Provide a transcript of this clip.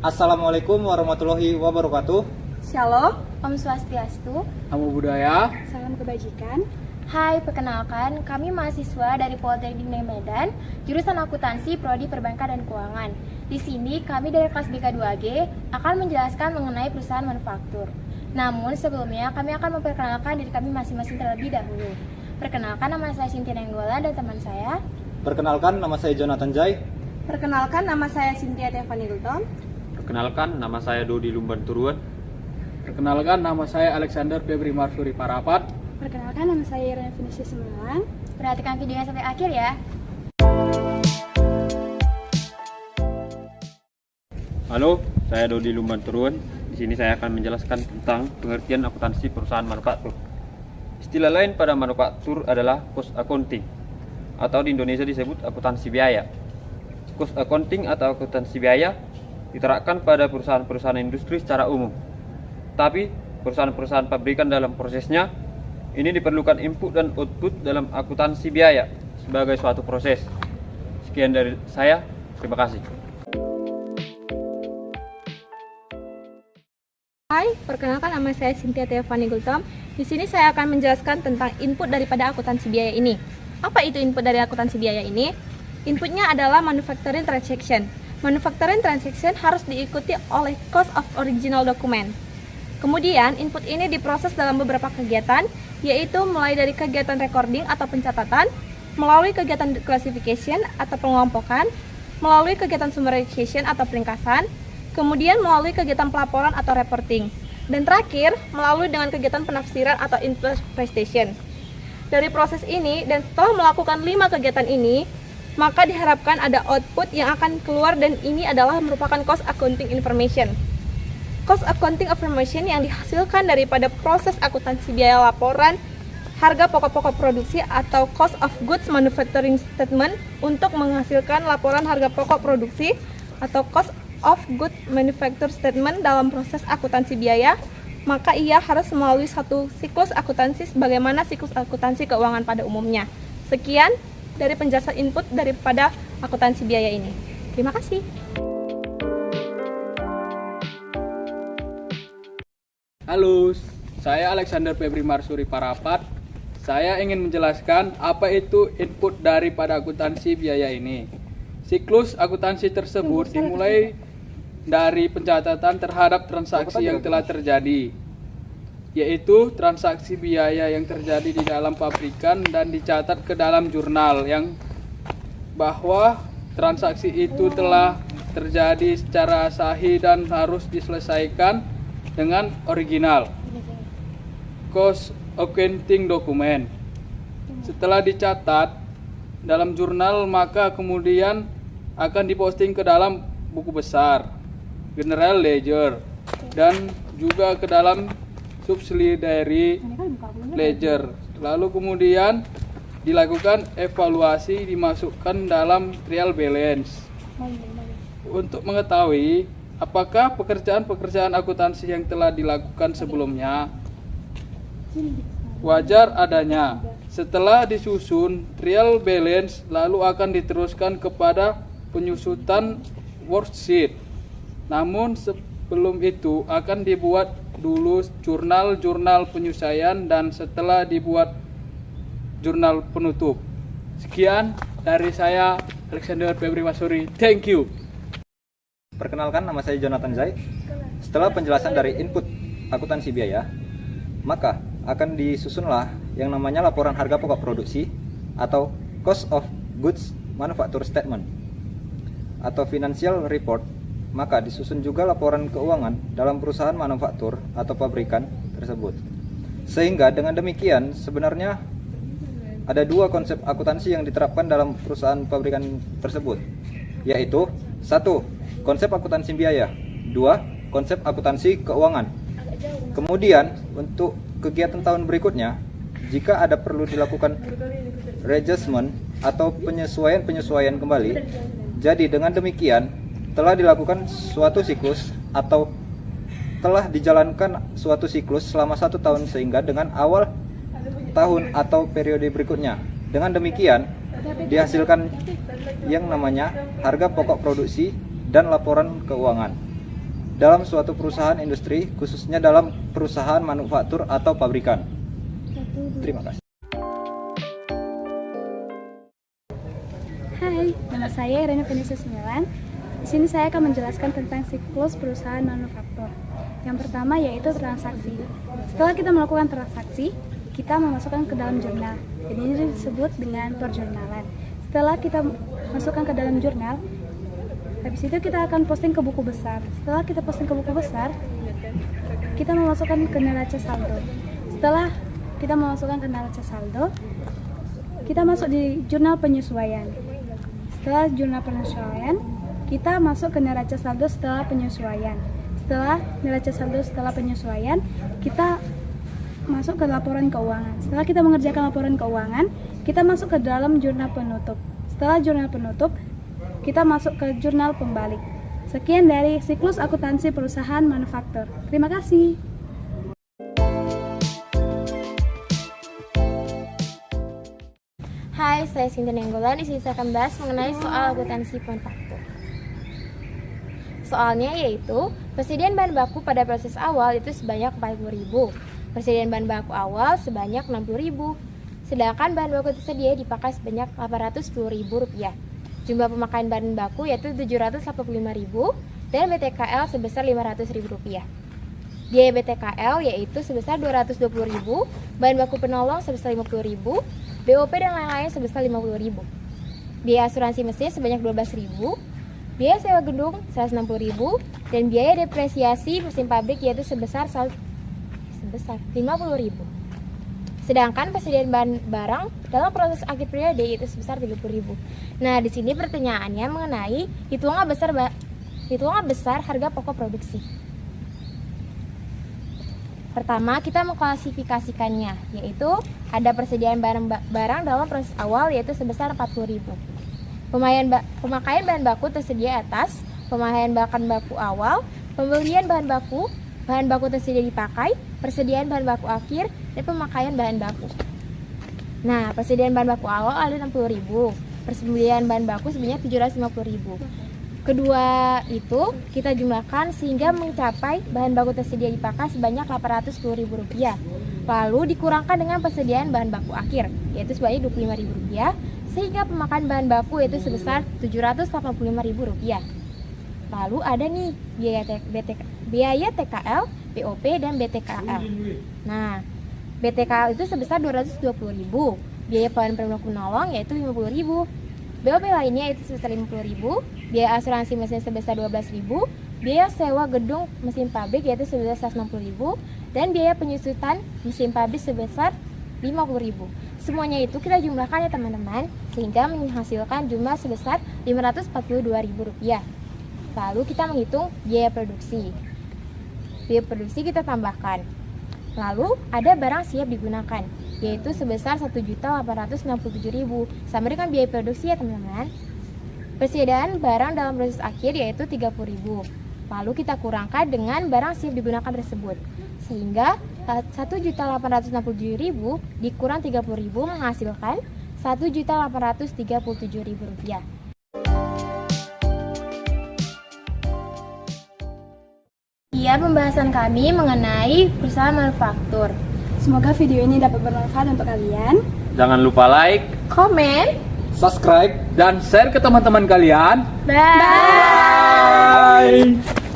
Assalamualaikum warahmatullahi wabarakatuh. Shalom, Om Swastiastu, Namo Buddhaya. salam kebajikan. Hai, perkenalkan, kami mahasiswa dari Politeknik Medan, jurusan Akuntansi Prodi Perbankan dan Keuangan. Di sini kami dari kelas BK2G akan menjelaskan mengenai perusahaan manufaktur. Namun sebelumnya kami akan memperkenalkan diri kami masing-masing terlebih dahulu. Perkenalkan, nama saya Cynthia Nenggolan dan teman saya. Perkenalkan, nama saya Jonathan Jai. Perkenalkan, nama saya Cynthia Tiffany Gultom. Perkenalkan, nama saya Dodi Lumban Turuan. Perkenalkan, nama saya Alexander Febri Marsuri Parapat. Perkenalkan, nama saya Irene Finisi Semelang. Perhatikan videonya sampai akhir ya. Halo, saya Dodi Lumban Turuan. Di sini saya akan menjelaskan tentang pengertian akuntansi perusahaan manufaktur. Istilah lain pada manufaktur adalah cost accounting, atau di Indonesia disebut akuntansi biaya. Cost accounting atau akuntansi biaya diterapkan pada perusahaan-perusahaan industri secara umum. Tapi, perusahaan-perusahaan pabrikan dalam prosesnya, ini diperlukan input dan output dalam akuntansi biaya sebagai suatu proses. Sekian dari saya, terima kasih. Hai, perkenalkan nama saya Cynthia Tiffany Gultom. Di sini saya akan menjelaskan tentang input daripada akuntansi biaya ini. Apa itu input dari akuntansi biaya ini? Inputnya adalah manufacturing transaction. Manufacturing transaction harus diikuti oleh cost of original document. Kemudian, input ini diproses dalam beberapa kegiatan, yaitu mulai dari kegiatan recording atau pencatatan, melalui kegiatan classification atau pengelompokan, melalui kegiatan summarization atau peringkasan, kemudian melalui kegiatan pelaporan atau reporting, dan terakhir melalui dengan kegiatan penafsiran atau interpretation. Dari proses ini dan setelah melakukan 5 kegiatan ini, maka diharapkan ada output yang akan keluar dan ini adalah merupakan cost accounting information. Cost accounting information yang dihasilkan daripada proses akuntansi biaya laporan harga pokok-pokok produksi atau cost of goods manufacturing statement untuk menghasilkan laporan harga pokok produksi atau cost of goods manufacture statement dalam proses akuntansi biaya, maka ia harus melalui satu siklus akuntansi sebagaimana siklus akuntansi keuangan pada umumnya. Sekian dari penjelasan input daripada akuntansi biaya ini. Terima kasih. Halo, saya Alexander Febri Marsuri Parapat. Saya ingin menjelaskan apa itu input daripada akuntansi biaya ini. Siklus akuntansi tersebut dimulai dari pencatatan terhadap transaksi yang telah terjadi, yaitu transaksi biaya yang terjadi di dalam pabrikan dan dicatat ke dalam jurnal yang bahwa transaksi itu telah terjadi secara sahih dan harus diselesaikan dengan original cost accounting document. Setelah dicatat dalam jurnal, maka kemudian akan diposting ke dalam buku besar General Ledger dan juga ke dalam subsidiary ledger. Lalu kemudian dilakukan evaluasi, dimasukkan dalam trial balance. Untuk mengetahui apakah pekerjaan-pekerjaan akuntansi yang telah dilakukan sebelumnya wajar adanya. Setelah disusun trial balance, lalu akan diteruskan kepada penyusutan worksheet. Namun sebelum itu akan dibuat dulu jurnal penyelesaian dan setelah dibuat jurnal penutup. Sekian dari saya, Alexander Febri Marsuri. Thank you. Perkenalkan, nama saya Jonathan Zai. Setelah penjelasan dari input akuntansi biaya, maka akan disusunlah yang namanya laporan harga pokok produksi atau cost of goods manufacture statement atau financial report. Maka disusun juga laporan keuangan dalam perusahaan manufaktur atau pabrikan tersebut. Sehingga dengan demikian sebenarnya ada 2 konsep akuntansi yang diterapkan dalam perusahaan pabrikan tersebut, yaitu 1. Konsep akuntansi biaya, 2. Konsep akuntansi keuangan. Kemudian untuk kegiatan tahun berikutnya, jika ada perlu dilakukan readjustment atau penyesuaian kembali, jadi dengan demikian telah dilakukan suatu siklus atau telah dijalankan suatu siklus selama 1 tahun sehingga dengan awal tahun atau periode berikutnya. Dengan demikian dihasilkan yang namanya harga pokok produksi dan laporan keuangan. dalam suatu perusahaan industri, khususnya dalam perusahaan manufaktur atau pabrikan? Terima kasih. Hai, nama saya Irene Venisa 9. Di sini saya akan menjelaskan tentang siklus perusahaan manufaktur. Yang pertama yaitu transaksi. Setelah kita melakukan transaksi, kita memasukkan ke dalam jurnal. Jadi ini disebut dengan perjurnalan. Setelah kita masukkan ke dalam jurnal, habis itu kita akan posting ke buku besar. Setelah kita posting ke buku besar, kita memasukkan ke neraca saldo. Setelah kita memasukkan ke neraca saldo, kita masuk di jurnal penyesuaian. Setelah jurnal penyesuaian, kita masuk ke neraca saldo setelah penyesuaian. Setelah neraca saldo setelah penyesuaian, kita masuk ke laporan keuangan. Setelah kita mengerjakan laporan keuangan, kita masuk ke dalam jurnal penutup. Setelah jurnal penutup, kita masuk ke jurnal pembalik. Sekian dari siklus akuntansi perusahaan manufaktur. Terima kasih. Hai, saya Sinta Nenggolan. Di sini saya akan bahas mengenai soal akuntansi manufaktur. Soalnya yaitu persediaan bahan baku pada proses awal itu sebanyak 40.000, persediaan bahan baku awal sebanyak 60.000, sedangkan bahan baku tersedia dipakai sebanyak Rp810.000. Jumlah pemakaian bahan baku yaitu 785.000 dan BTKL sebesar Rp500.000. Biaya BTKL yaitu sebesar 220.000, bahan baku penolong sebesar 50.000, BOP dan lain-lain sebesar 50.000. Biaya asuransi mesin sebanyak 12.000, biaya sewa gedung 160.000 dan biaya depresiasi mesin pabrik yaitu sebesar 50.000. Sedangkan persediaan bahan barang dalam proses akhir periode yaitu sebesar 30.000. Nah, di sini pertanyaannya mengenai hitungan besar harga pokok produksi. Pertama, kita mengklasifikasikannya, yaitu ada persediaan barang dalam proses awal yaitu sebesar 40.000. Pemakaian bahan baku tersedia atas, pemakaian bahan baku awal, pembelian bahan baku tersedia dipakai, persediaan bahan baku akhir, dan pemakaian bahan baku. Nah, persediaan bahan baku awal ada 60.000, persediaan bahan baku sebanyak 750.000. Kedua itu kita jumlahkan sehingga mencapai bahan baku tersedia dipakai sebanyak Rp810.000. Lalu dikurangkan dengan persediaan bahan baku akhir yaitu sebanyak Rp25.000 sehingga pemakaian bahan baku yaitu sebesar Rp785.000. Lalu ada nih biaya TKL, BOP dan BTKL. Nah, BTKL itu sebesar Rp220.000, biaya bahan penolong yaitu Rp50.000. BOP lainnya itu sebesar Rp50.000, biaya asuransi mesin sebesar Rp12.000, biaya sewa gedung mesin pabrik yaitu sebesar Rp160.000, dan biaya penyusutan mesin pabrik sebesar Rp50.000. Semuanya itu kita jumlahkan ya teman-teman, sehingga menghasilkan jumlah sebesar Rp542.000. Lalu kita menghitung biaya produksi. Biaya produksi kita tambahkan. Lalu ada barang siap digunakan, yaitu sebesar Rp1.867.000 sama dengan biaya produksi ya teman-teman. Persediaan barang dalam proses akhir yaitu Rp30.000. Lalu kita kurangkan dengan barang siap digunakan tersebut, sehingga Rp1.867.000 dikurang Rp30.000 menghasilkan Rp1.837.000. Sekian pembahasan kami mengenai perusahaan manufaktur. Semoga video ini dapat bermanfaat untuk kalian. Jangan lupa like, Komen, Subscribe. dan share ke teman-teman kalian. bye. Bye.